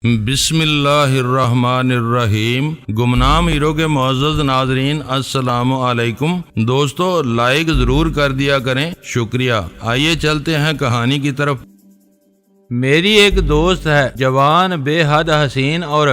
بسم اللہ الرحمن الرحیم۔ گمنام ہیرو کے معزز ناظرین السلام علیکم۔ دوستو لائک ضرور کر دیا کریں، شکریہ۔ آئیے چلتے ہیں کہانی کی طرف۔ میری ایک دوست ہے، جوان، بے حد حسین اور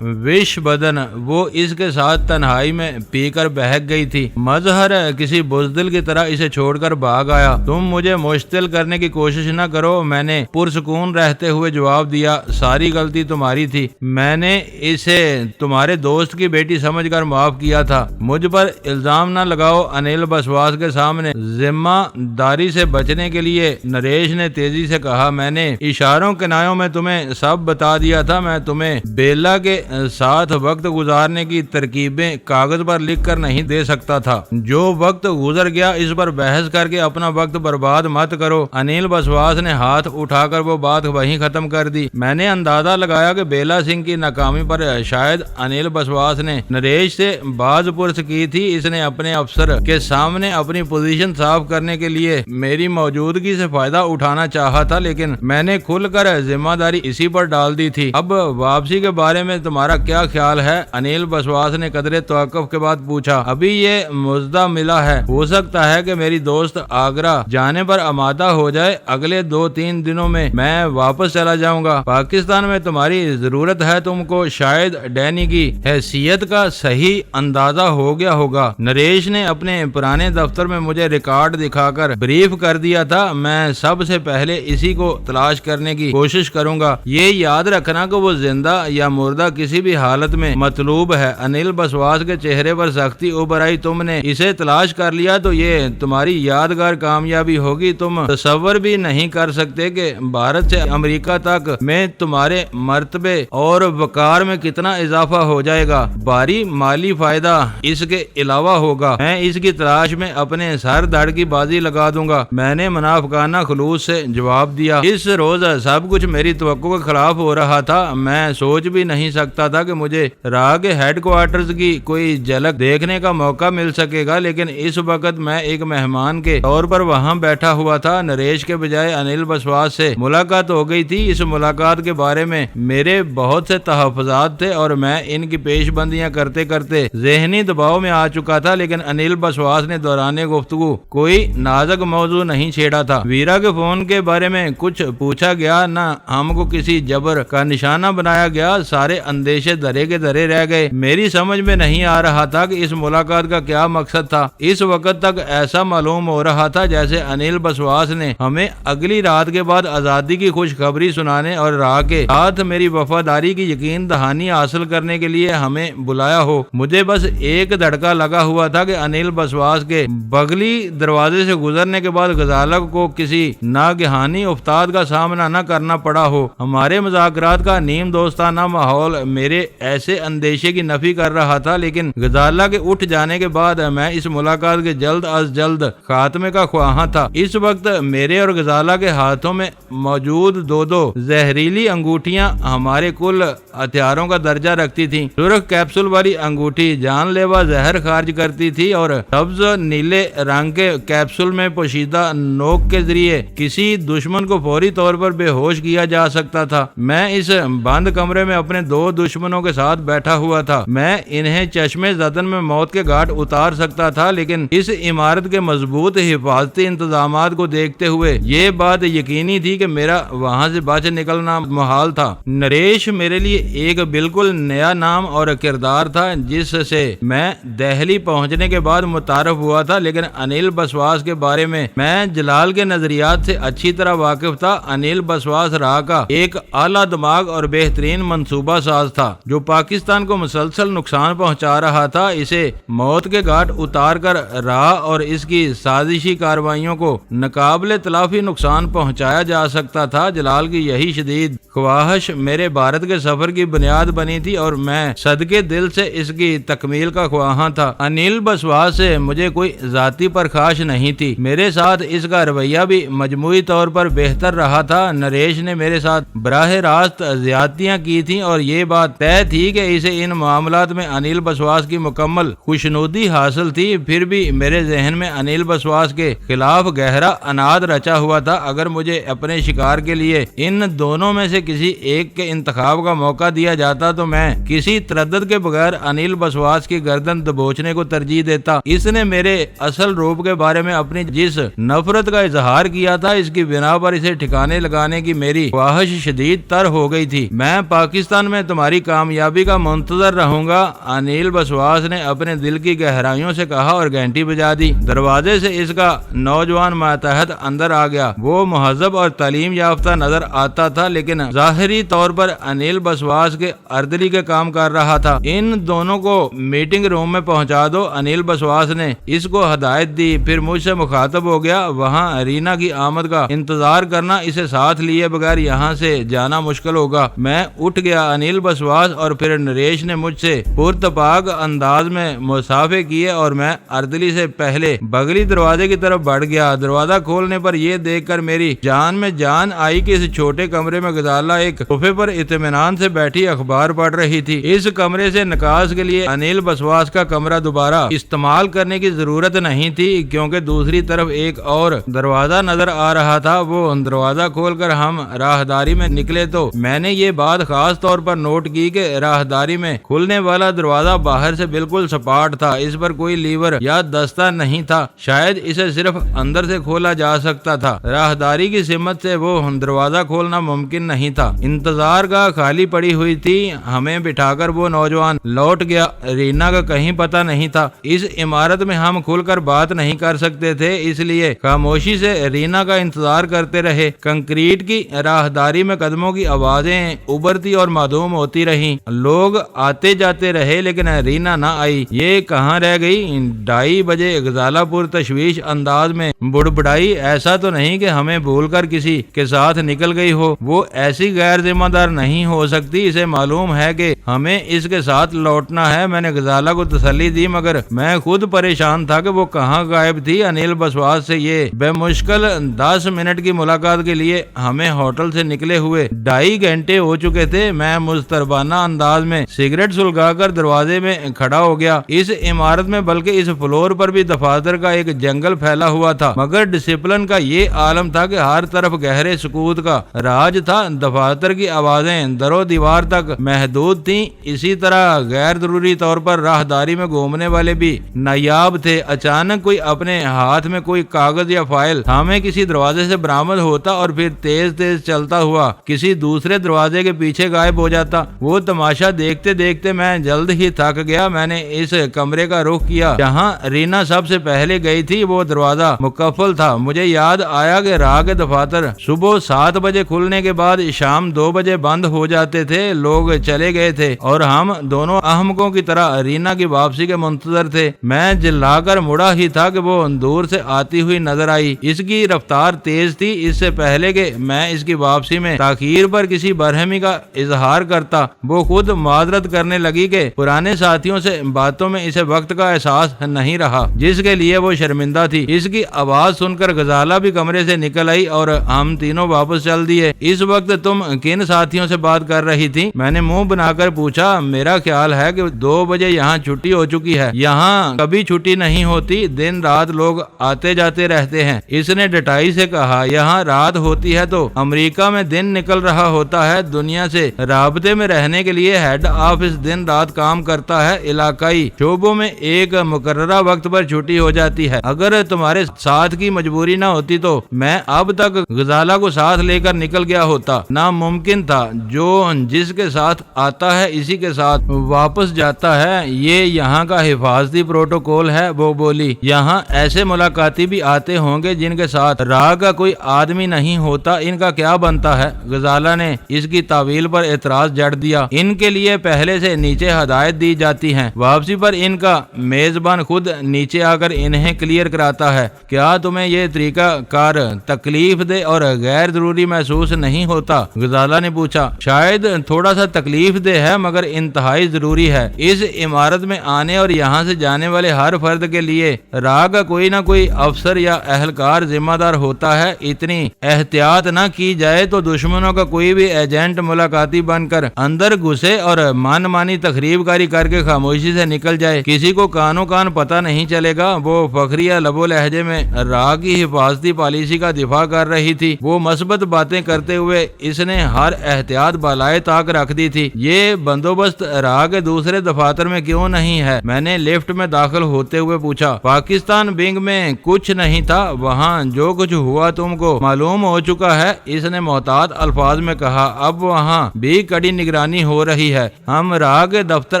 وش بدن۔ وہ اس کے ساتھ تنہائی میں پی کر بہک گئی تھی۔ مظہر کسی بزدل کی طرح اسے چھوڑ کر بھاگ آیا۔ تم مجھے مشتعل کرنے کی کوشش نہ کرو، میں نے پرسکون رہتے ہوئے جواب دیا۔ ساری غلطی تمہاری تھی، میں نے اسے تمہارے دوست کی بیٹی سمجھ کر معاف کیا تھا۔ مجھ پر الزام نہ لگاؤ۔ انل بسواس کے سامنے ذمہ داری سے بچنے کے لیے نریش نے تیزی سے کہا۔ میں نے اشاروں کنایوں میں تمہیں سب بتا دیا تھا۔ میں تمہیں بیلا کے ساتھ وقت گزارنے کی ترکیبیں کاغذ پر لکھ کر نہیں دے سکتا تھا۔ جو وقت گزر گیا اس پر بحث کر کے اپنا وقت برباد مت کرو۔ انل بسواس نے ہاتھ اٹھا کر وہ بات وہیں ختم کر دی۔ میں نے اندازہ لگایا کہ بیلا سنگھ کی ناکامی پر شاید انل بسواس نے نریش سے باز پرس کی تھی۔ اس نے اپنے افسر کے سامنے اپنی پوزیشن صاف کرنے کے لیے میری موجودگی سے فائدہ اٹھانا چاہا تھا، لیکن میں نے کھل کر ذمہ داری اسی پر ڈال دی تھی۔ اب واپسی کے بارے میں تمہارا کیا خیال ہے؟ انل بسواس نے قدرے توقف کے بعد پوچھا۔ ابھی یہ مزدہ ملا ہے، ہو سکتا ہے کہ میری دوست آگرہ جانے پر آمادہ ہو جائے۔ اگلے 2-3 دنوں میں واپس چلا جاؤں گا۔ پاکستان میں تمہاری ضرورت ہے۔ تم کو شاید ڈینی کی حیثیت کا صحیح اندازہ ہو گیا ہوگا۔ نریش نے اپنے پرانے دفتر میں مجھے ریکارڈ دکھا کر بریف کر دیا تھا۔ میں سب سے پہلے اسی کو تلاش کرنے کی کوشش کروں گا۔ یہ یاد رکھنا کہ وہ زندہ یا مردہ کسی بھی حالت میں مطلوب ہے۔ انل بسواس کے چہرے پر سختی ابھر آئی۔ تم نے اسے تلاش کر لیا تو یہ تمہاری یادگار کامیابی ہوگی۔ تم تصور بھی نہیں کر سکتے کہ بھارت سے امریکہ تک میں تمہارے مرتبے اور وقار میں کتنا اضافہ ہو جائے گا۔ بھاری مالی فائدہ اس کے علاوہ ہوگا۔ میں اس کی تلاش میں اپنے سر دھڑ کی بازی لگا دوں گا، میں نے منافقانہ خلوص سے جواب دیا۔ اس روز سب کچھ میری توقع کے خلاف ہو رہا تھا۔ میں سوچ بھی نہیں سکتا تھا کہ مجھے راہ کے ہیڈ کوارٹرز کی کوئی جھلک دیکھنے کا موقع مل سکے گا، لیکن اس وقت میں ایک مہمان کے طور پر وہاں بیٹھا ہوا تھا۔ نریش کے بجائے انل بسواس سے ملاقات ہو گئی تھی۔ اس ملاقات کے بارے میں میرے بہت سے تحفظات تھے اور میں ان کی پیش بندیاں کرتے کرتے ذہنی دباؤ میں آ چکا تھا، لیکن انل بسواس نے دوران گفتگو کوئی نازک موضوع نہیں چھیڑا تھا۔ ویرا کے فون کے بارے میں کچھ پوچھا گیا، نہ ہم کو کسی جبر کا نشانہ بنایا گیا۔ سارے اندیشے دھرے کے دھرے رہ گئے۔ میری سمجھ میں نہیں آ رہا تھا کہ اس ملاقات کا کیا مقصد تھا۔ اس وقت تک ایسا معلوم ہو رہا تھا جیسے انل بسواس نے ہمیں اگلی رات کے بعد آزادی کی خوشخبری سنانے اور راہ کے ساتھ میری وفاداری کی یقین دہانی حاصل کرنے کے لیے ہمیں بلایا ہو۔ مجھے بس ایک دھڑکا لگا ہوا تھا کہ انل بسواس کے بغلی دروازے سے گزرنے کے بعد غزالہ کو کسی ناگہانی افتاد کا سامنا نہ کرنا پڑا ہو۔ ہمارے مذاکرات کا نیم دوستانہ ماحول میرے ایسے اندیشے کی نفی کر رہا تھا، لیکن غزالہ کے اٹھ جانے کے بعد میں اس ملاقات کے جلد از جلد خاتمے کا خواہاں تھا۔ اس وقت میرے اور غزالہ کے ہاتھوں میں موجود دو زہریلی انگوٹھیاں ہمارے کل ہتھیاروں کا درجہ رکھتی تھیں۔ سرخ کیپسول والی انگوٹھی جان لیوا زہر خارج کرتی تھی اور سبز نیلے رنگ کے کیپسول میں پوشیدہ نوک کے ذریعے کسی دشمن کو فوری طور پر بے ہوش کیا جا سکتا تھا۔ میں اس بند کمرے میں اپنے 2 دشمنوں کے ساتھ بیٹھا ہوا تھا۔ میں انہیں چشمے زدن میں موت کے گھاٹ اتار سکتا تھا، لیکن اس عمارت کے مضبوط حفاظتی انتظامات کو دیکھتے ہوئے یہ بات یقینی تھی کہ میرا وہاں سے بچ نکلنا محال تھا۔ نریش میرے لیے ایک بالکل نیا نام اور کردار تھا جس سے میں دہلی پہنچنے کے بعد متعارف ہوا تھا، لیکن انل بسواس کے بارے میں جلال کے نظریات سے اچھی طرح واقف تھا۔ انل بسواس راہ کا ایک اعلیٰ دماغ اور بہترین منصوبہ ساز تھا جو پاکستان کو مسلسل نقصان پہنچا رہا تھا۔ اسے موت کے گھاٹ اتار کر راہ اور اس کی سازشی کارروائیوں کو ناقابل تلافی نقصان پہنچایا جا سکتا تھا۔ جلال کی یہی شدید خواہش میرے بھارت کے سفر کی بنیاد بنی تھی اور میں صدقے دل سے اس کی تکمیل کا خواہاں تھا۔ انل بسواس سے مجھے کوئی ذاتی پرخاش نہیں تھی۔ میرے ساتھ اس کا رویہ بھی مجموعی طور پر بہتر رہا تھا۔ نریش نے میرے ساتھ براہ راست زیادتیاں کی تھیں اور یہ بات طے تھی کہ اسے ان معاملات میں انیل بسواس کی مکمل خوشنودی حاصل تھی، پھر بھی میرے ذہن میں انیل بسواس کے خلاف گہرا اناد رچا ہوا تھا۔ اگر مجھے اپنے شکار کے لیے ان دونوں میں سے کسی ایک کے انتخاب کا موقع دیا جاتا تو میں کسی تردد کے بغیر انیل بسواس کی گردن دبوچنے کو ترجیح دیتا۔ اس نے میرے اصل روپ کے بارے میں اپنی جس نفرت کا اظہار کیا تھا، اس کی بنا پر اسے ٹھکانے لگانے کی میری خواہش شدید تر ہو گئی تھی۔ میں پاکستان میں تمہاری کامیابی کا منتظر رہوں گا، انیل بسواس نے اپنے دل کی گہرائیوں سے کہا اور گھنٹی بجا دی۔ دروازے سے اس کا نوجوان ماتحت اندر آ گیا۔ وہ مہذب اور تعلیم یافتہ نظر آتا تھا، لیکن ظاہری طور پر انیل بسواس کے اردلی کے کام کر رہا تھا۔ ان دونوں کو میٹنگ روم میں پہنچا دو، انیل بسواس نے اس کو ہدایت دی، پھر مجھ سے مخاطب ہو گیا۔ وہاں رینا کی آمد کا انتظار کرنا، اسے ساتھ لیے بغیر یہاں سے جانا مشکل ہوگا۔ میں اٹھ گیا۔ انیل بسواس اور پھر نریش نے مجھ سے پرتپاک انداز میں مصافحے کیے اور میں اردلی سے پہلے بغلی دروازے کی طرف بڑھ گیا۔ دروازہ کھولنے پر یہ دیکھ کر میری جان میں جان آئی کہ اس چھوٹے کمرے میں غزالہ ایک صوفے پر اطمینان سے بیٹھی اخبار پڑھ رہی تھی۔ اس کمرے سے نکاس کے لیے انیل بسواس کا کمرہ دوبارہ استعمال کرنے کی ضرورت نہیں تھی، کیونکہ دوسری طرف ایک اور دروازہ نظر آ رہا تھا۔ وہ دروازہ کھول کر ہم راہداری میں نکلے تو میں نے یہ بات خاص طور پر نوٹ کی کہ راہداری میں کھلنے والا دروازہ باہر سے بالکل سپاٹ تھا، اس پر کوئی لیور یا دستہ نہیں تھا، شاید اسے صرف اندر سے کھولا جا سکتا تھا۔ راہداری کی سمت سے وہ دروازہ کھولنا ممکن نہیں تھا۔ انتظار گاہ خالی پڑی ہوئی تھی۔ ہمیں بٹھا کر وہ نوجوان لوٹ گیا۔ رینا کا کہیں پتہ نہیں تھا۔ اس عمارت میں ہم کھل کر بات نہیں کر سکتے تھے، اس لیے خاموشی سے رینا کا انتظار کرتے رہے۔ کنکریٹ کی راہداری میں قدموں کی آوازیں ابھرتی اور معدوم ہوتی رہیں۔ لوگ آتے جاتے رہے لیکن رینا نہ آئی۔ یہ کہاں رہ گئی؟ 2:30 بجے غزالہ پور تشویش انداز میں بڑبڑائی، ایسا تو نہیں کہ ہمیں بھول کر کسی کے ساتھ نکل گئی ہو؟ وہ ایسی غیر ذمہ دار نہیں ہو سکتی، اسے معلوم ہے کہ ہمیں اس کے ساتھ لوٹنا ہے۔ میں نے غزالہ کو تسلی دی، مگر میں خود پریشان تھا کہ وہ کہاں غائب تھی۔ انیل بسواس سے یہ بے مشکل 10 منٹ کی ملاقات کے لیے ہمیں ہوٹل سے نکلے ہوئے 2.5 گھنٹے ہو چکے تھے۔ میں مضطربانہ انداز میں سگریٹ سلگا کر دروازے میں کھڑا ہو گیا۔ اس عمارت میں بلکہ اس فلور پر بھی دفاتر کا ایک جنگل پھیلا ہوا تھا، مگر ڈسپلن کا یہ عالم تھا کہ ہر طرف گہرے سکوت کا راج تھا۔ دفاتر کی آوازیں در و دیوار تک محدود تھیں۔ اسی طرح غیر ضروری طور پر راہداری میں گھومنے والے بھی نایاب تھے۔ اچانک کوئی اپنے ہاتھ میں کوئی کاغذ یا فائل تھامے کسی دروازے سے برآمد ہوتا اور پھر تیز تیز چلتا ہوا کسی دوسرے دروازے کے پیچھے غائب ہو جاتا۔ وہ تماشا دیکھتے دیکھتے میں جلد ہی تھک گیا۔ میں نے اس کمرے کا رخ کیا جہاں رینا سب سے پہلے گئی تھی۔ وہ دروازہ مقفل تھا۔ مجھے یاد آیا کہ راہ کے دفاتر صبح 7 بجے کھلنے کے بعد شام 2 بجے بند ہو جاتے تھے۔ لوگ چلے گئے تھے اور ہم دونوں احمقوں کی طرح رینا کی واپسی کے منتظر تھے۔ میں جلا کر مڑا ہی تھا کہ وہ دور سے آتی ہوئی نظر آئی۔ اس کی رفتار تیز تھی۔ اس سے پہلے کہ میں اس کی واپسی میں تاخیر پر کسی برہمی کا اظہار کرتا، وہ خود معذرت کرنے لگی کہ پرانے ساتھیوں سے باتوں میں اسے وقت کا احساس نہیں رہا جس کے لیے وہ شرمندہ تھی۔ اس کی آواز سن کر غزالہ بھی کمرے سے نکل آئی اور ہم تینوں واپس چل دیے۔ اس وقت تم کن ساتھیوں سے بات کر رہی تھی؟ میں نے منہ بنا کر پوچھا۔ میرا خیال ہے کہ 2 بجے یہاں چھٹی ہو چکی ہے۔ یہاں کبھی چھٹی نہیں ہوتی، دن رات لوگ آتے جاتے رہتے ہیں۔ اس نے ڈٹائی سے کہا، یہاں رات ہوتی ہے تو امریکہ میں دن نکل رہا ہوتا ہے۔ دنیا سے رابطے میں رہنے کے لیے ہیڈ آفس دن رات کام کرتا ہے۔ علاقائی شعبوں میں ایک مقررہ وقت پر چھٹی ہو جاتی ہے۔ اگر تمہارے ساتھ کی مجبوری نہ ہوتی تو میں اب تک غزالہ کو ساتھ لے کر نکل گیا ہوتا۔ ناممکن تھا، جو جس کے ساتھ آتا ہے اسی کے ساتھ واپس جاتا ہے، یہ یہاں کا حفاظتی پروٹوکول ہے۔ وہ بولی، یہاں ایسے ملاقاتی بھی آتے ہوں گے جن کے ساتھ راہ کا کوئی آدمی نہیں ہوتا، ان کا کیا بنتا ہے؟ غزالہ نے اس کی تعویل پر اعتراض جڑ دیا۔ ان کے لیے پہلے سے نیچے ہدایت دی جاتی ہیں۔ واپسی پر ان کا میزبان خود نیچے آ کر انہیں کلیئر کراتا ہے۔ کیا تمہیں یہ طریقہ کار تکلیف دہ اور غیر ضروری محسوس نہیں ہوتا؟ غزالہ نے پوچھا۔ شاید تھوڑا سا تکلیف دہ ہے مگر انتہائی ضروری ہے۔ اس عمارت میں آنے اور یہاں سے جانے والے ہر فرد کے لیے راہ کا کوئی نہ کوئی افسر یا اہلکار ذمہ دار ہوتا ہے۔ اتنی احتیاط نہ نہ کی جائے تو دشمنوں کا کوئی بھی ایجنٹ ملاقاتی بن کر اندر گھسے اور من مانی تخریب کاری کر کے خاموشی سے نکل جائے، کسی کو کانوں کان پتہ نہیں چلے گا۔ وہ فخریہ لب و لہجے میں راہ کی حفاظتی پالیسی کا دفاع کر رہی تھی۔ وہ مثبت باتیں کرتے ہوئے اس نے ہر احتیاط بالائے طاق رکھ دی تھی۔ یہ بندوبست راہ کے دوسرے دفاتر میں کیوں نہیں ہے؟ میں نے لفٹ میں داخل ہوتے ہوئے پوچھا۔ پاکستان ونگ میں کچھ نہیں تھا، وہاں جو کچھ ہوا تم کو معلوم ہو چکا ہے، اس نے محتاط الفاظ میں کہا۔ اب وہاں بھی کڑی نگرانی ہو رہی ہے۔ ہم راہ کے دفتر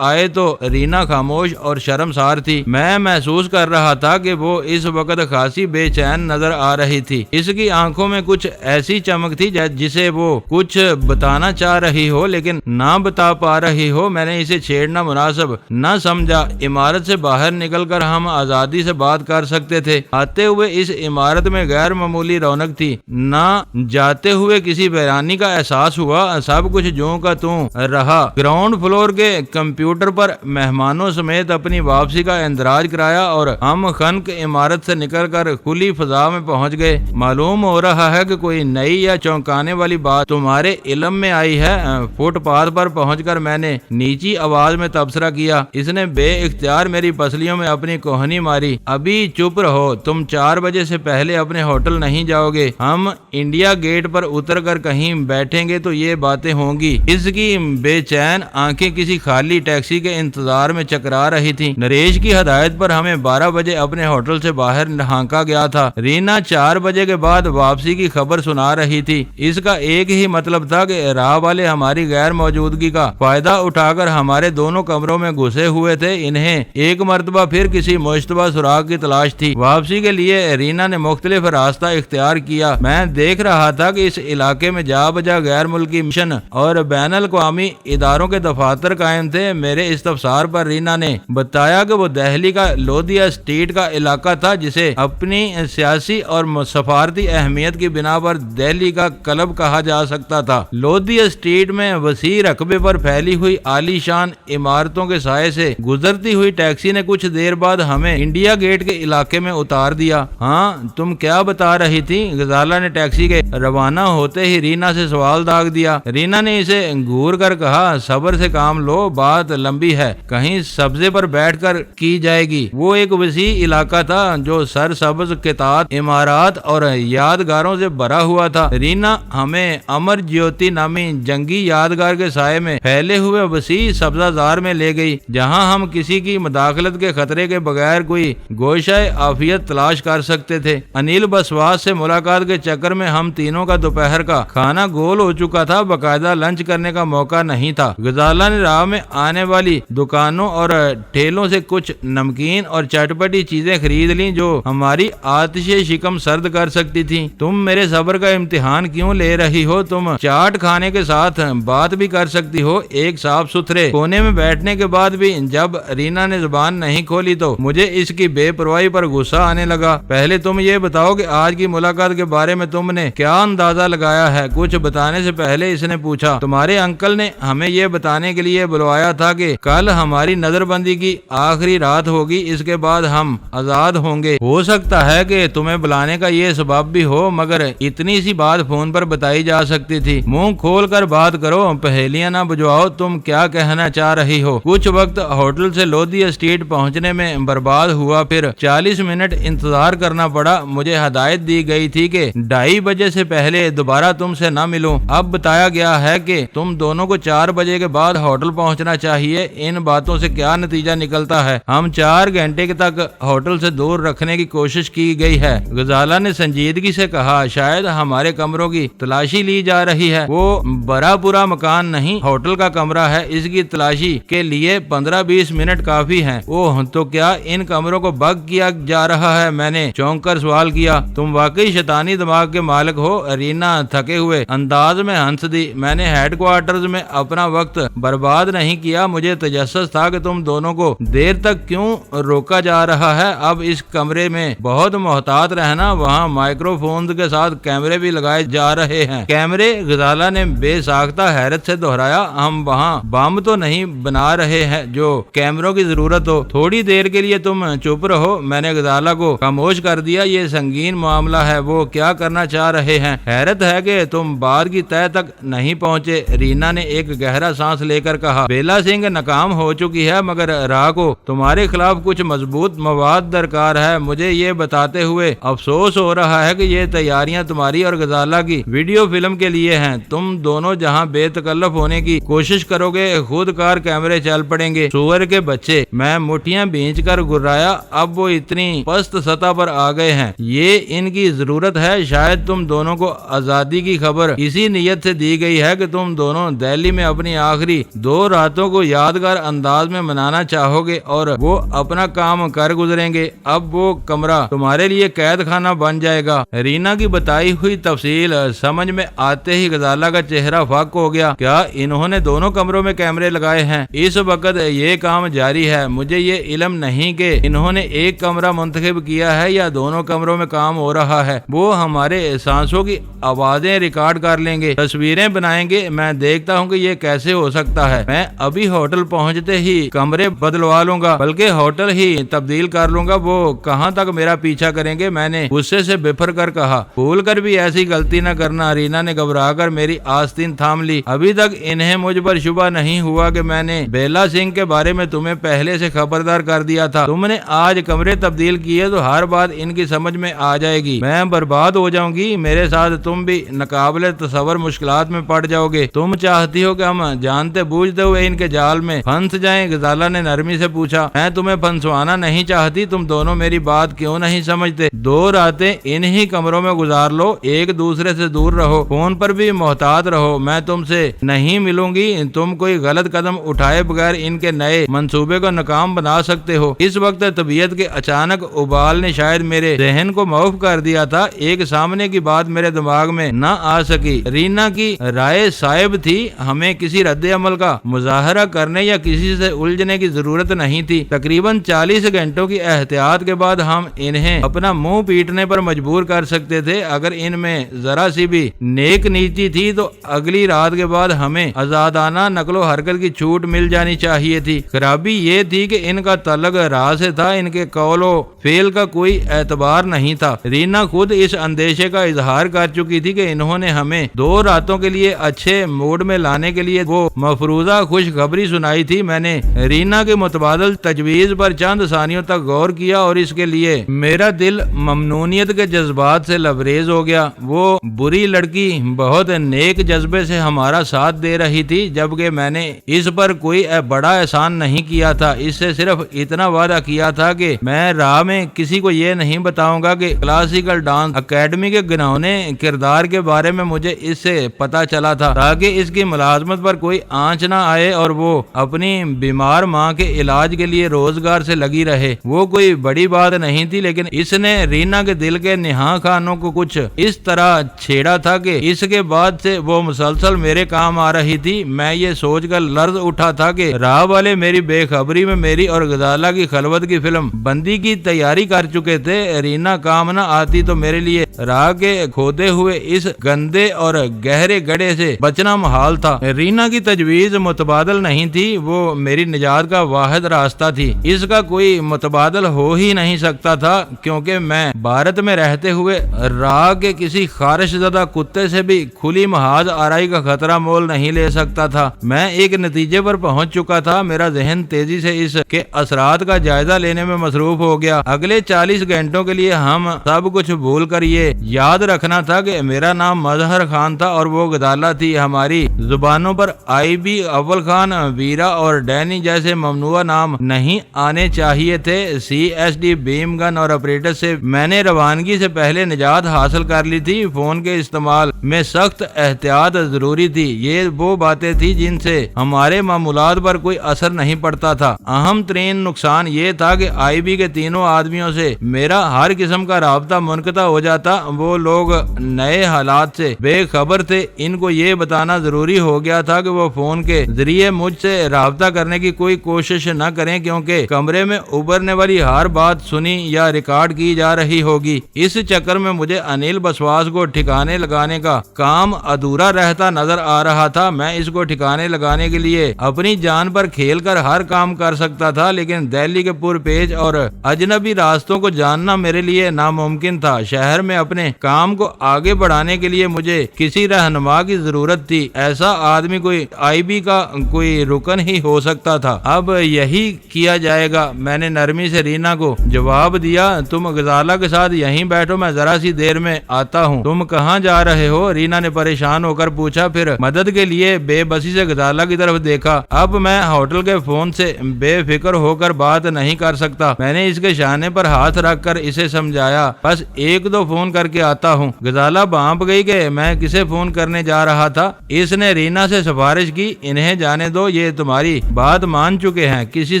آئے تو رینا خاموش اور شرمسار تھی۔ میں محسوس کر رہا تھا کہ وہ اس وقت خاصی بے چین نظر آ رہی تھی۔ اس کی آنکھوں میں کچھ ایسی چمک تھی جسے وہ کچھ بتانا چاہ رہی ہو لیکن نہ بتا پا رہی ہو۔ میں نے اسے چھیڑنا مناسب نہ سمجھا۔ عمارت سے باہر نکل کر ہم آزادی سے بات کر سکتے تھے۔ آتے ہوئے اس عمارت میں غیر معمولی رونق تھی، نہ جاتے ہوئے کسی ویرانی کا احساس ہوا۔ سب کچھ جوں کا توں رہا۔ گراؤنڈ فلور کے کمپیوٹر پر مہمانوں سمیت اپنی واپسی کا اندراج کرایا اور ہم خنق عمارت سے نکل کر کھلی فضا میں پہنچ گئے۔ معلوم ہو رہا ہے کہ کوئی نئی یا چونکانے والی بات تمہارے علم میں آئی ہے۔ فٹ پاتھ پر پہنچ کر میں نے نیچی آواز میں تبصرہ کیا۔ اس نے بے اختیار میری پسلیوں میں اپنی کوہنی ماری۔ ابھی چپ رہو، تم 4 بجے سے پہلے اپنے ہوٹل نہیں جاؤ گے۔ ہم انڈیا گیٹ پر اتر کر کہیں بیٹھیں گے تو یہ باتیں ہوں گی۔ اس کی بے چین آنکھیں کسی خالی ٹیکسی کے انتظار میں چکرا رہی تھی۔ نریش کی ہدایت پر ہمیں 12 بجے اپنے ہوٹل سے باہر ہانکا گیا تھا۔ رینا 4 بجے کے بعد واپسی کی خبر سنا رہی تھی۔ اس کا ایک ہی مطلب تھا کہ راہ والے ہماری غیر موجودگی کا فائدہ اٹھا کر ہمارے دونوں کمروں میں گھسے ہوئے تھے۔ انہیں ایک مرتبہ پھر کسی مشتبہ سراغ کی تلاش تھی۔ واپسی کے لیے رینا نے مختلف راستہ اختیار کیا۔ میں دیکھ رہا تھا کہ اس علاقے میں جا بجا غیر ملکی مشن اور بین الاقوامی اداروں کے دفاتر قائم تھے۔ میرے استفسار پر رینا نے بتایا کہ وہ دہلی کا لودھیا اسٹریٹ کا علاقہ تھا، جسے اپنی سیاسی اور سفارتی اہمیت کی بنا پر دہلی کا کلب کہا جا سکتا تھا۔ لودھیا اسٹریٹ میں وسیع رقبے پر پھیلی ہوئی عالی شان عمارتوں کے سائے سے گزرتی ہوئی ٹیکسی نے کچھ دیر بعد ہمیں انڈیا گیٹ کے علاقے میں اتار دیا۔ ہاں، تم کیا بتا رہی تھی؟ غزالہ نے ٹیکسی کے روانہ ہوتے ہی رینا سے سوال داغ دیا۔ رینا نے اسے گھور کر کہا، صبر سے کام لو، بات لمبی ہے، کہیں سبزے پر بیٹھ کر کی جائے گی۔ وہ ایک وسیع علاقہ تھا جو سرسبز قطعات، عمارات اور یادگاروں سے بھرا ہوا تھا۔ رینا ہمیں امر جیوتی نامی جنگی یادگار کے سائے میں پھیلے ہوئے وسیع سبزہ زار میں لے گئی، جہاں ہم کسی کی مداخلت کے خطرے کے بغیر کوئی گوشہ عافیت تلاش کر سکتے تھے۔ انیل بسواس سے ملاقات کے چکر میں ہم تینوں کا دوپہر کا کھانا گول ہو چکا تھا، باقاعدہ لنچ کرنے کا موقع نہیں تھا۔ غزالہ نے راہ میں آنے والی دکانوں اور ٹھیلوں سے کچھ نمکین اور چٹپٹی چیزیں خرید لیں جو ہماری آتش شکم سرد کر سکتی تھی۔ تم میرے صبر کا امتحان کیوں لے رہی ہو؟ تم چاٹ کھانے کے ساتھ بات بھی کر سکتی ہو۔ ایک صاف ستھرے کونے میں بیٹھنے کے بعد بھی جب رینا نے زبان نہیں کھولی تو مجھے اس کی بے پرواہی پر غصہ آنے لگا۔ پہلے تم یہ بتاؤ کہ آج کی ملاقات کے بارے میں تم نے کیا اندازہ لگایا ہے؟ کچھ بتانے سے پہلے اس نے پوچھا۔ تمہارے انکل نے ہمیں یہ بتانے کے لیے بلوایا تھا کہ کل ہماری نظر بندی کی آخری رات ہوگی، اس کے بعد ہم آزاد ہوں گے۔ ہو سکتا ہے کہ تمہیں بلانے کا یہ سبب بھی ہو، مگر اتنی سی بات فون پر بتائی جا سکتی تھی۔ منہ کھول کر بات کرو، پہیلیاں نہ بجواؤ۔ تم کیا کہنا چاہ رہی ہو؟ کچھ وقت ہوٹل سے لودھیا اسٹریٹ پہنچنے میں برباد ہوا، پھر 40 منٹ انتظار کرنا پڑا۔ مجھے ہدایت دی گئی تھی کہ 2:30 بجے سے پہلے دوبارہ تم سے نہ ملوں۔ اب بتایا گیا ہے کہ تم دونوں کو 4 بجے کے بعد ہوٹل پہنچنا چاہیے۔ ان باتوں سے کیا نتیجہ نکلتا ہے؟ ہم 4 گھنٹے تک ہوٹل سے دور رکھنے کی کوشش کی گئی ہے۔ غزالہ نے سنجیدگی سے کہا، شاید ہمارے کمروں کی تلاشی لی جا رہی ہے۔ وہ بڑا پورا مکان نہیں، ہوٹل کا کمرہ ہے، اس کی تلاشی کے لیے 15-20 منٹ کافی ہیں۔ اوہ، تو کیا ان کمروں کو بگ کیا جا رہا ہے؟ میں نے چونک کر سوال کیا۔ تم واقعی شیطانی دماغ کے مالک ہو، رینا تھکے ہوئے انداز میں ہنس دی۔ میں نے ہیڈ کوارٹرز میں اپنا وقت برباد نہیں کیا، مجھے تجسس تھا کہ تم دونوں کو دیر تک کیوں روکا جا رہا ہے۔ اب اس کمرے میں بہت محتاط رہنا، وہاں مائکرو فونز کے ساتھ کیمرے بھی لگائے جا رہے ہیں۔ کیمرے؟ غزالہ نے بے ساختہ حیرت سے دہرایا۔ ہم وہاں بم تو نہیں بنا رہے ہیں جو کیمروں کی ضرورت ہو۔ تھوڑی دیر کے لیے تم چپ رہو۔ میں نے غزالہ کو خاموش کر دیا۔ یہ سنگین معاملہ ہے، وہ کیا کرنا چاہ رہے ہیں, حیرت ہے کہ تم بات کی تہ تک نہیں پہنچے. رینا نے ایک گہرا سانس لے کر کہا, بیلا سنگھ ناکام ہو چکی ہے, مگر راہ کو تمہارے خلاف کچھ مضبوط مواد درکار ہے. مجھے یہ بتاتے ہوئے افسوس ہو رہا ہے کہ یہ تیاریاں تمہاری اور غزالہ کی ویڈیو فلم کے لیے ہیں. تم دونوں جہاں بے تکلف ہونے کی کوشش کرو گے, خود کار کیمرے چل پڑیں گے. سور کے بچے, میں مٹھیاں بھینچ کر گرایا, اب وہ اتنی پست سطح پر آ گئے ہیں. یہ ان کی ضرورت ہے. شاید تم دونوں کو آزادی کی خبر اسی نیت سے دی گئی ہے کہ تم دونوں دہلی میں اپنی آخری 2 راتوں کو یادگار انداز میں منانا چاہو گے اور وہ اپنا کام کر گزریں گے. اب وہ کمرہ تمہارے لیے قید خانہ بن جائے گا. رینا کی بتائی ہوئی تفصیل سمجھ میں آتے ہی غزالہ کا چہرہ فاق ہو گیا. کیا انہوں نے دونوں کمروں میں کیمرے لگائے ہیں؟ اس وقت یہ کام جاری ہے. مجھے یہ علم نہیں کہ انہوں نے ایک کمرہ منتخب کیا ہے یا دونوں کمروں میں کام ہو رہا ہے. وہ ہمارے سانسوں کی آوازیں ریکارڈ کر لیں گے, تصویریں بنائیں گے. میں دیکھتا ہوں کہ یہ کیسے ہو سکتا ہے. میں ابھی ہوٹل پہنچتے ہی کمرے بدلوا لوں گا, بلکہ ہوٹل ہی تبدیل کر لوں گا. وہ کہاں تک میرا پیچھا کریں گے؟ میں نے غصے سے بفر کر کہا. بھول کر بھی ایسی غلطی نہ کرنا. رینا نے گھبرا کر میری آستین تھام لی. ابھی تک انہیں مجھ پر شبہ نہیں ہوا کہ میں نے بیلا سنگھ کے بارے میں تمہیں پہلے سے خبردار کر دیا تھا. تم نے آج کمرے تبدیل کیے تو ہر بات ان کی سمجھ میں آ جائے گی. میں برباد ہو جاؤں گی. میرے ساتھ تم بھی ناقابل تصور مشکلات میں پڑ جاؤ گے. تم چاہتی ہو کہ ہم جانتے بوجھتے ہوئے ان کے جال میں پھنس جائیں؟ غزالہ نے نرمی سے پوچھا. میں تمہیں پھنسوانا نہیں چاہتی. تم دونوں میری بات کیوں نہیں سمجھتے؟ 2 راتیں انہی کمروں میں گزار لو, ایک دوسرے سے دور رہو, فون پر بھی محتاط رہو. میں تم سے نہیں ملوں گی. تم کوئی غلط قدم اٹھائے بغیر ان کے نئے منصوبے کو ناکام بنا سکتے ہو. اس وقت طبیعت کے اچانک ابال نے شاید میرے ذہن کو معاف کر دیا تھا. ایک سامنے کی بات میرے دماغ میں نہ آ سکی. رینا کی رائے صائب تھی. ہمیں کسی رد عمل کا مظاہرہ کرنے یا کسی سے الجھنے کی ضرورت نہیں تھی. تقریباً 40 گھنٹوں کی احتیاط کے بعد ہم انہیں اپنا منہ پیٹنے پر مجبور کر سکتے تھے. اگر ان میں ذرا سی بھی نیک نیتی تھی تو اگلی رات کے بعد ہمیں آزادانہ نقل و حرکت کی چھوٹ مل جانی چاہیے تھی. خرابی یہ تھی کہ ان کا تعلق راہ سے تھا. ان کے قول و فعل کا کوئی اعتبار نہیں تھا. رینا خود اس اندیشے کا اظہار کر چکی تھی کہ انہوں نے ہمیں 2 راتوں کے لیے اچھے موڈ میں لانے کے لیے وہ مفروضہ خوشخبری سنائی تھی. میں نے رینا کے متبادل تجویز پر چند ثانیوں تک غور کیا اور اس کے لیے میرا دل ممنونیت کے جذبات سے لبریز ہو گیا. وہ بری لڑکی بہت نیک جذبے سے ہمارا ساتھ دے رہی تھی, جبکہ میں نے اس پر کوئی بڑا احسان نہیں کیا تھا. اس سے صرف اتنا وعدہ کیا تھا کہ میں راہ میں کسی کو یہ نہیں بتاؤں گا کہ کلاسیکل ڈانس اکیڈمی کے گناونے کردار کے بارے میں مجھے اس سے پتا چلا تھا, تاکہ اس کی ملازمت پر کوئی آنچ نہ آئے اور وہ اپنی بیمار ماں کے علاج کے لیے روزگار سے لگی رہے. وہ کوئی بڑی بات نہیں تھی, لیکن اس نے رینا کے دل کے نہاں خانوں کو کچھ اس طرح چھیڑا تھا کہ اس کے بعد سے وہ مسلسل میرے کام آ رہی تھی. میں یہ سوچ کر لرز اٹھا تھا کہ راہ والے میری بے خبری میں میری اور غزالہ کی خلوت کی فلم بندی کی تیاری کر چکے تھے. رینا کام نہ آتی تو میرے لیے راہ کے کھودے ہوئے اس گندے اور گہرے گڑھے سے بچنا محال تھا. رینا کی تجویز متبادل نہیں تھی. وہ میری نجات کا واحد راستہ تھی. اس کا کوئی متبادل ہو ہی نہیں سکتا تھا, کیونکہ میں بھارت میں رہتے ہوئے راہ کے کسی خارش زدہ کتے سے بھی کھلی محاذ آرائی کا خطرہ مول نہیں لے سکتا تھا. میں ایک نتیجے پر پہنچ چکا تھا. میرا ذہن تیزی سے اس کے اثرات کا جائزہ لینے میں مصروف ہو گیا. اگلے 40 گھنٹوں کے لیے ہم سب کچھ بھول کر یہ یاد رکھنا تھا کہ میرا نام مظہر خان تھا اور وہ غزالہ تھی. ہماری زبانوں پر آئی بی اول خان, ویرا اور ڈینی جیسے ممنوع نام نہیں آنے چاہیے تھے. CSD بیم گن اور آپریٹر سے میں نے روانگی سے پہلے نجات حاصل کر لی تھی. فون کے استعمال میں سخت احتیاط ضروری تھی. یہ وہ باتیں تھی جن سے ہمارے معمولات پر کوئی اثر نہیں پڑتا تھا. اہم ترین نقصان یہ تھا کہ آئی بی کے تینوں آدمیوں سے میرا ہر قسم کا رابطہ منقطع ہو جاتا. وہ لوگ نئے حالات سے بے خبر تھے. ان کو یہ بتانا ضروری ہو گیا تھا کہ وہ فون کے ذریعے مجھ سے رابطہ کرنے کی کوئی کوشش نہ کریں, کیونکہ کمرے میں ابھرنے والی ہر بات سنی یا ریکارڈ کی جا رہی ہوگی. اس چکر میں مجھے انیل بسواس کو ٹھکانے لگانے کا کام ادھورا رہتا نظر آ رہا تھا. میں اس کو ٹھکانے لگانے کے لیے اپنی جان پر کھیل کر ہر کام کر سکتا تھا, لیکن دہلی کے پرپیچ اور اجنبی راستوں کو جاننا میرے لیے ناممکن تھا. شہر میں اپنے کام کو آگے بڑھانے کے لیے مجھے کسی رہنما کی ضرورت تھی۔ ایسا آدمی کوئی IB کا کوئی رکن ہی ہو سکتا تھا۔ اب یہی کیا جائے گا۔ میں نے نرمی سے رینا کو جواب دیا، تم غزالہ کے ساتھ یہیں بیٹھو، میں ذرا سی دیر میں آتا ہوں۔ تم کہاں جا رہے ہو؟ رینا نے پریشان ہو کر پوچھا، پھر مدد کے لیے بے بسی سے غزالہ کی طرف دیکھا۔ اب میں ہوٹل کے فون سے بے فکر ہو کر بات نہیں کر سکتا۔ میں نے اس کے شانے پر ہاتھ رکھ کر اسے سمجھایا، بس 1-2 فون کر کے آتا ہوں۔ غزالہ بانپ گئی کہ میں کسے فون کرنے جا رہا تھا۔ اس نے رینا سے سفارش کی، انہیں جانے دو، یہ تمہاری بات مان چکے ہیں، کسی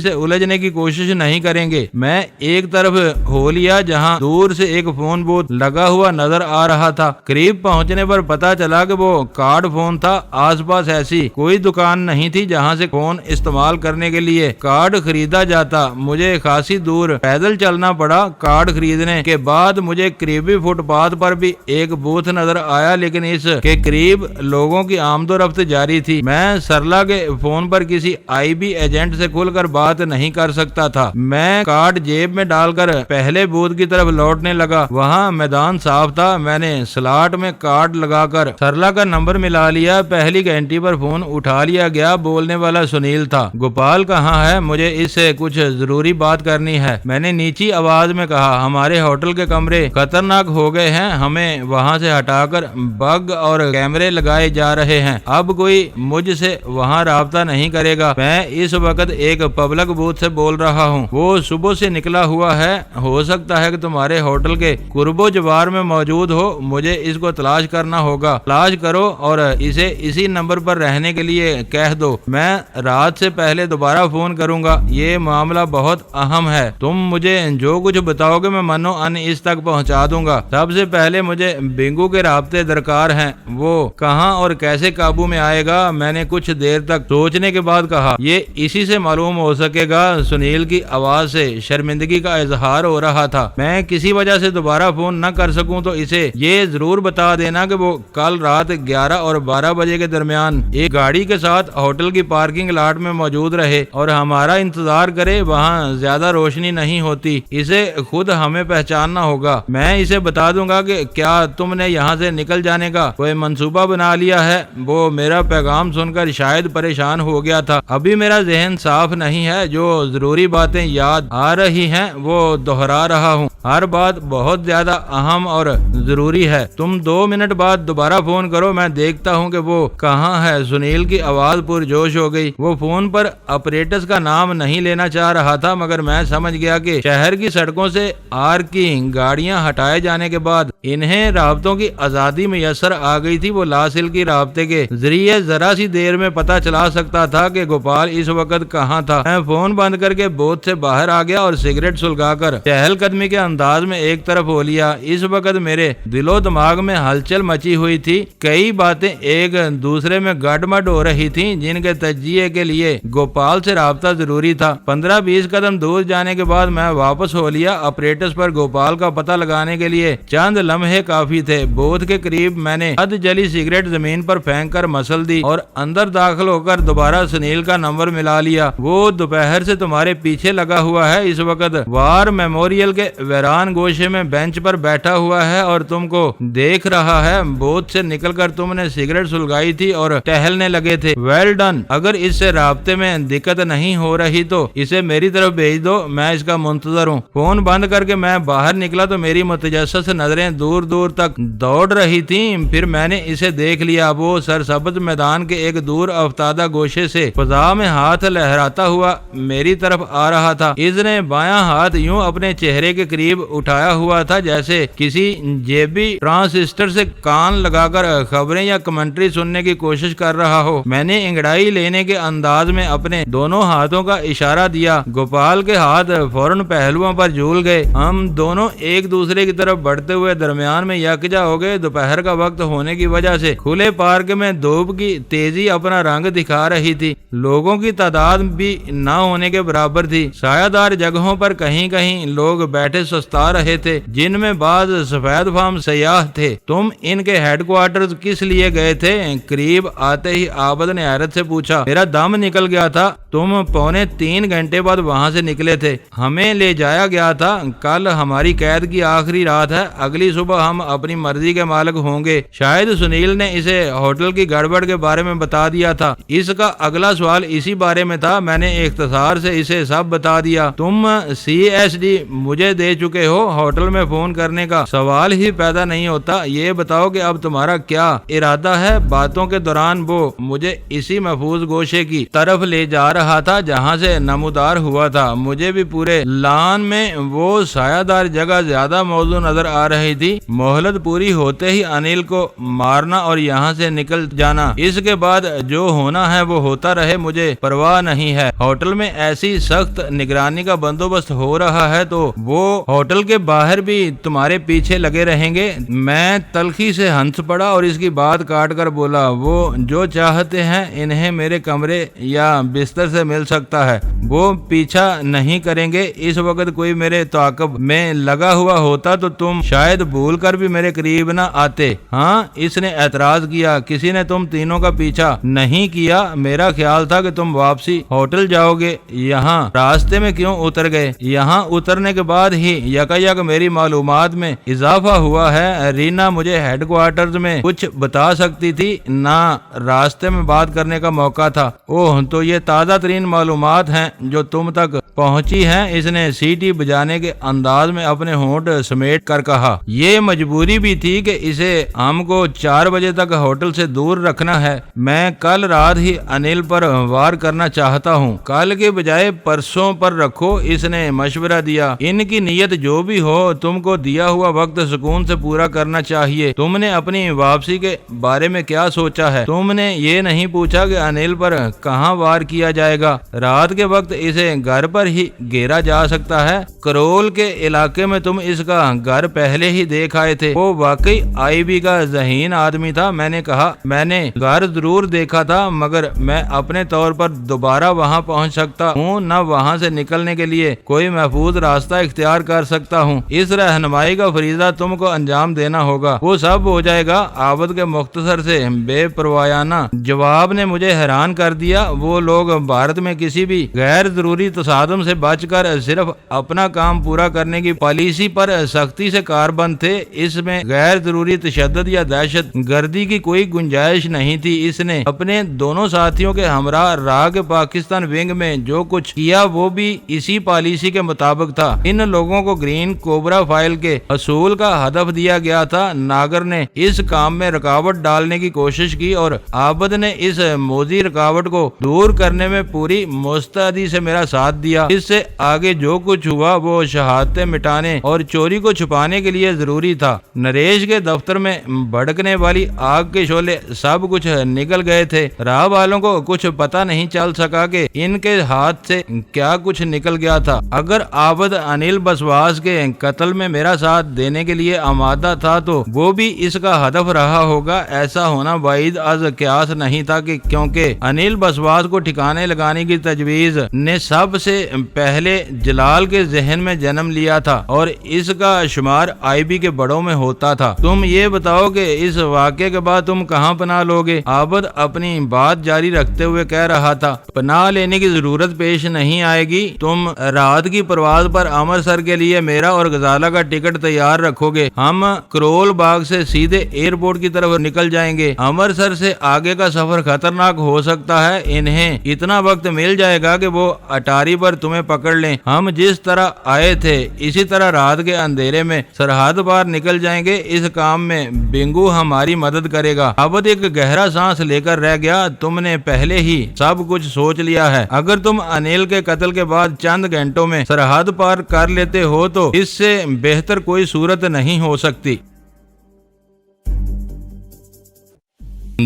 سے الجھنے کی کوشش نہیں کریں گے۔ میں ایک طرف ہو لیا جہاں دور سے ایک فون بوتھ لگا ہوا نظر آ رہا تھا۔ قریب پہنچنے پر پتا چلا کہ وہ کارڈ فون تھا۔ آس پاس ایسی کوئی دکان نہیں تھی جہاں سے فون استعمال کرنے کے لیے کارڈ خریدا جاتا۔ مجھے خاصی دور پیدل چلنا پڑا۔ کارڈ خریدنے کے بعد مجھے قریبی فٹ پاتھ پر بھی ایک بوتھ نظر آیا، لیکن اس کے قریب لوگوں کی آمد و رفت جاری تھی۔ میں سرلا کے فون پر کسی IB ایجنٹ سے کھل کر بات نہیں کر سکتا تھا۔ میں کارڈ جیب میں ڈال کر پہلے بوتھ کی طرف لوٹنے لگا۔ وہاں میدان صاف تھا۔ میں نے سلاٹ میں کارڈ لگا کر سرلا کا نمبر ملا لیا۔ پہلی گھنٹی پر فون اٹھا لیا گیا۔ بولنے والا سنیل تھا۔ گوپال کہاں ہے؟ مجھے اس سے کچھ ضروری بات کرنی ہے، میں نے نیچی آواز میں کہا۔ ہمارے ہوٹل کے کمرے خطرناک ہو گئے ہیں، ہمیں وہاں سے ہٹا کر بگ اور کیمرے لگائے جا رہے ہیں۔ اب کوئی مجھ سے وہاں رابطہ نہیں کرے گا۔ میں اس وقت ایک پبلک بوتھ سے بول رہا ہوں، وہ صبح سے نکلا ہوا ہے، ہو سکتا ہے کہ تمہارے ہوٹل کے قرب و جوار میں موجود ہو۔ مجھے اس کو تلاش کرنا ہوگا۔ تلاش کرو اور اسے اسی نمبر پر رہنے کے لیے کہہ دو۔ میں رات سے پہلے دوبارہ فون کروں گا۔ یہ معاملہ بہت اہم ہے۔ تم مجھے جو کچھ بتاؤ گے میں منو ان اس تک پہنچا دوں گا۔ سب سے پہلے مجھے بنگو کے رابطے درکار ہیں۔ وہ کہاں اور کیسے قابو میں آئے گا؟ میں نے کچھ دیر تک سوچنے کے بعد کہا، یہ اسی سے معلوم ہو سکے گا۔ سنیل کی آواز سے شرمندگی کا اظہار ہو رہا تھا۔ میں کسی وجہ سے دوبارہ فون نہ کر سکوں تو اسے یہ ضرور بتا دینا کہ وہ کل رات 11 اور 12 بجے کے درمیان ایک گاڑی کے ساتھ ہوٹل کی پارکنگ لاٹ میں موجود رہے اور ہمارا انتظار کرے۔ وہاں زیادہ روشنی نہیں ہوتی، اسے خود ہمیں پہچاننا ہوگا۔ میں اسے بتا دوں گا کہ کیا تم نے یہاں سے نکل جانے کا کوئی منصوبہ بنا لیا ہے؟ وہ میرا پیغام سن کر شاید پریشان ہو گیا تھا۔ ابھی میرا ذہن صاف نہیں ہے، جو ضروری باتیں یاد آ رہی ہیں وہ دہرا رہا ہوں۔ ہر بات بہت زیادہ اہم اور ضروری ہے۔ تم 2 منٹ بعد دوبارہ فون کرو، میں دیکھتا ہوں کہ وہ کہاں ہے۔ سنیل کی آواز پرجوش ہو گئی۔ وہ فون پر آپریٹرز کا نام نہیں لینا چاہ رہا تھا، مگر میں سمجھ گیا کہ شہر کی سڑکوں سے آر کی گاڑیاں ہٹائے جانے کے بعد انہیں رابطوں کی آزادی میسر آ گئی تھی۔ وہ لاسل کی رابطے کے ذریعے ذرا سی دیر میں پتہ چلا سکتا تھا کہ گوپال اس وقت کہاں تھا۔ میں فون بند کر کے بوتھ سے باہر آ گیا اور سگریٹ سلگا کر چہل قدمی کے انداز میں ایک طرف ہو لیا۔ اس وقت میرے دل و دماغ میں ہلچل مچی ہوئی تھی۔ کئی باتیں ایک دوسرے میں گڈ مڈ ہو رہی تھیں جن کے تجزیے کے لیے گوپال سے رابطہ ضروری تھا۔ 15-20 قدم دور جانے کے بعد میں واپس ہو لیا۔ آپریٹرز پر گوپال کا پتہ لگانے کے لیے چند لمحے کافی تھے۔ بوتھ کے قریب میں نے اد جلی سگریٹ زمین پر پھینک کر مسل دی اور اندر داخل ہو کر دوبارہ سنیل کا نمبر ملا لیا۔ وہ دوپہر سے تمہارے پیچھے لگا ہوا ہے، اس وقت وار میموریل کے ویران گوشے میں بینچ پر بیٹھا ہوا ہے اور تم کو دیکھ رہا ہے۔ بوتھ سے نکل کر تم نے سگریٹ سلگائی تھی اور ٹہلنے لگے تھے۔ Well done. اگر اس سے رابطے میں دقت نہیں ہو رہی تو اسے میری طرف بھیج دو، میں اس کا منتظر ہوں۔ فون بند کر کے میں باہر نکلا تو میری متجسس نظریں دور دور تک دوڑ رہی تھیں۔ پھر میں نے اسے دیکھ لیا۔ وہ سرسبز میدان کے ایک دور افتادہ گوشے سے فضا میں ہاتھ لہراتا ہوا میری طرف آ رہا تھا۔ اس نے بایاں ہاتھ یوں اپنے چہرے کے قریب اٹھایا ہوا تھا جیسے کسی جیبی ٹرانسسٹر سے کان لگا کر خبریں یا کمنٹری سننے کی کوشش کر رہا ہو۔ میں نے انگڑائی لینے کے انداز میں اپنے دونوں ہاتھوں کا اشارہ دیا۔ گوپال کے ہاتھ فوراً پہلوؤں پر جھول گئے۔ ہم دونوں ایک دوسرے کی طرف بڑھتے ہوئے درمیان میں یکجا ہو گئے۔ دوپہر کا وقت ہونے کی وجہ سے کھلے پارک میں دھوپ کی تیزی اپنا رنگ دکھا رہی تھی۔ لوگوں کی تعداد بھی نہ ہونے کے برابر تھی۔ سایہ دار جگہوں پر کہیں کہیں لوگ بیٹھے سستا رہے تھے، جن میں بعض سفید فام سیاح تھے۔ تم ان کے ہیڈ کوارٹرز کس لیے گئے تھے؟ قریب آتے ہی عابد نے حیرت سے پوچھا۔ میرا دم نکل گیا تھا۔ تم 2.25 گھنٹے بعد وہاں سے نکلے تھے، ہمیں لے جایا گیا تھا۔ کل ہماری قید کی آخری رات ہے، اگلی صبح ہم اپنی مرضی کے مالک ہوں گے۔ شاید سنیل نے اسے ہوٹل کی گڑبڑ کے بارے میں بتا دیا تھا، اس کا اگلا سوال اسی بارے میں تھا، میں نے اختصار سے اسے سب بتا دیا۔ تم CSD مجھے دے چکے ہو، ہوٹل میں فون کرنے کا سوال ہی پیدا نہیں ہوتا۔ یہ بتاؤ کہ اب تمہارا کیا ارادہ ہے؟ باتوں کے دوران وہ مجھے اسی محفوظ گوشے کی طرف لے جا رہا تھا جہاں سے نمودار ہوا تھا۔ مجھے بھی پورے لان میں وہ سایہ دار جگہ زیادہ موزوں نظر آ رہی تھی۔ مہلت پوری ہوتے ہی انیل کو مارنا اور یہاں سے نکل جانا، اس کے بعد جو ہونا ہے وہ ہوتا رہے، مجھے پرواہ نہیں ہے۔ ہوٹل میں ایسی سخت نگرانی کا بندوبست ہو رہا ہے تو وہ ہوٹل کے باہر بھی تمہارے پیچھے لگے رہیں گے۔ میں تلخی سے ہنس پڑا اور اس کی بات کاٹ کر بولا، وہ جو چاہتے ہیں انہیں میرے کمرے یا بستر سے مل سکتا ہے، وہ پیچھا نہیں کریں گے۔ اس وقت کوئی میرے تعاقب میں لگا ہوا ہوتا تو تم شاید بھول کر بھی میرے قریب نہ آتے۔ ہاں، اس نے اعتراض کیا، کسی نے تم تینوں کا پیچھا نہیں کیا، میرا خیال تھا کہ تم واپسی ہوٹل جاؤ گے، یہاں راستے میں کیوں اتر گئے؟ یہاں اترنے کے بعد ہی یکایک میری معلومات میں اضافہ ہوا ہے۔ رینا مجھے ہیڈ کوارٹرز میں کچھ بتا سکتی تھی، نہ راستے میں بات کرنے کا موقع تھا۔ اوہ، تو یہ تازہ ترین معلومات ہیں جو تم تک پہنچی ہیں، اس نے سیٹی بجانے کے انداز میں اپنے ہونٹ سمیٹ کر کہا۔ یہ مجبوری بھی تھی کہ اسے ہم کو 4 بجے تک ہوٹل سے دور رکھنا ہے۔ میں کل رات ہی انیل پر وار کرنا چاہتا ہوں، کل کے بجائے پرسوں پر رکھو، اس نے مشورہ دیا۔ ان کی نیت جو بھی ہو، تم کو دیا ہوا وقت سکون سے پورا کرنا چاہیے۔ تم نے اپنی واپسی کے بارے میں کیا سوچا ہے؟ تم نے یہ نہیں پوچھا کہ انیل پر کہاں وار کیا جائے گا؟ رات کے وقت اسے گھر پر ہی گھیرا جا سکتا ہے۔ کرول کے علاقے میں تم اس کا گھر پہلے ہی دیکھ آئے تھے، وہ واقعی IB کا ذہین آدمی تھا۔ میں نے کہا، میں نے گھر ضرور دیکھا تھا، مگر میں اپنے طور پر دوبارہ وہاں پہنچ سکتا ہوں، نہ وہاں سے نکلنے کے لیے کوئی محفوظ راستہ اختیار کر سکتا ہوں۔ اس رہنمائی کا فریضہ تم کو انجام دینا ہوگا، وہ سب ہو جائے گا۔ عابد کے مختصر سے بے پروایانہ جواب نے مجھے حیران کر دیا۔ وہ لوگ بھارت میں کسی بھی غیر ضروری تصادم سے بچ کر صرف اپنا کام پورا کرنے کی پالیسی پر سختی سے کاربند تھے، اس میں غیر ضروری تشدد یا دہشت گردی کی کوئی گنجائش نہیں تھی۔ اس نے اپنے دونوں ساتھیوں کے ہمراہ راہ کے پاکستان ونگ میں جو کچھ کیا وہ بھی اسی پالیسی کے مطابق تھا۔ ان لوگوں کو گرین کوبرا فائل کے حصول کا ہدف دیا گیا تھا۔ ناگر نے اس کام میں رکاوٹ ڈالنے کی کوشش کی اور عابد نے اس موذی رکاوٹ کو دور کرنے میں پوری مستعدی سے میرا ساتھ دیا۔ اس سے آگے جو کچھ ہوا وہ شہادتیں مٹانے اور چوری کو چھپانے کے لیے ضروری تھا۔ نریش کے دفتر میں بھڑکنے والی آگ کے شعلے سب کچھ نکل گئے تھے۔ راہ والوں کو کچھ پتہ نہیں چل سکا کہ ان کے ہاتھ سے کیا کچھ نکل گیا تھا۔ اگر عابد انیل بسواس کے قتل میں میرا ساتھ دینے کے لیے آمادہ تھا تو وہ بھی اس کا ہدف رہا ہوگا۔ ایسا ہونا بعید از قیاس نہیں تھا کہ کیونکہ انیل بسواس کو ٹھکانے لگانے کی تجویز نے سب سے پہلے جلال کے ذہن میں جنم لیا تھا اور اس کا شمار IB کے بڑوں میں ہوتا تھا۔ تم یہ بتاؤ کہ اس واقعے کے بعد تم کہاں پناہ لوگے؟ عابد اپنی بات جاری رکھتے ہوئے کہہ رہا تھا، پناہ لینے کی ضرورت پیش نہیں آئے گی۔ تم رات کی پرواز پر امرتسر کے لیے میرا اور غزالہ کا ٹکٹ تیار رکھو گے، ہم کرول باغ سے سیدھے ایئرپورٹ کی طرف نکل جائیں گے۔ امرتسر سے آگے کا سفر خطرناک ہو سکتا ہے، انہیں اتنا وقت مل جائے گا کہ وہ اٹاری پر تمہیں پکڑ لیں۔ ہم جس طرح آئے تھے اسی طرح رات کے اندھیرے میں سرحد پار نکل جائیں گے۔ اس کام میں بنگو ہماری مدد کرے گا۔ عابد ایک گہرا سانس لے کر رہ گیا۔ تم نے پہلے ہی سب کچھ سوچ لیا ہے۔ اگر تم انیل کے قتل کے بعد چند گھنٹوں میں سرحد پار کر لیتے ہو تو اس سے بہتر کوئی صورت نہیں ہو سکتی۔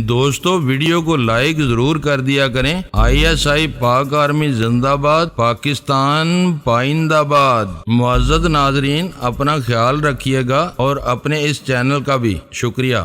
دوستو، ویڈیو کو لائک ضرور کر دیا کریں۔ ISI پاک آرمی زندہ باد، پاکستان پائندہ باد۔ معزز ناظرین، اپنا خیال رکھیے گا اور اپنے اس چینل کا بھی شکریہ۔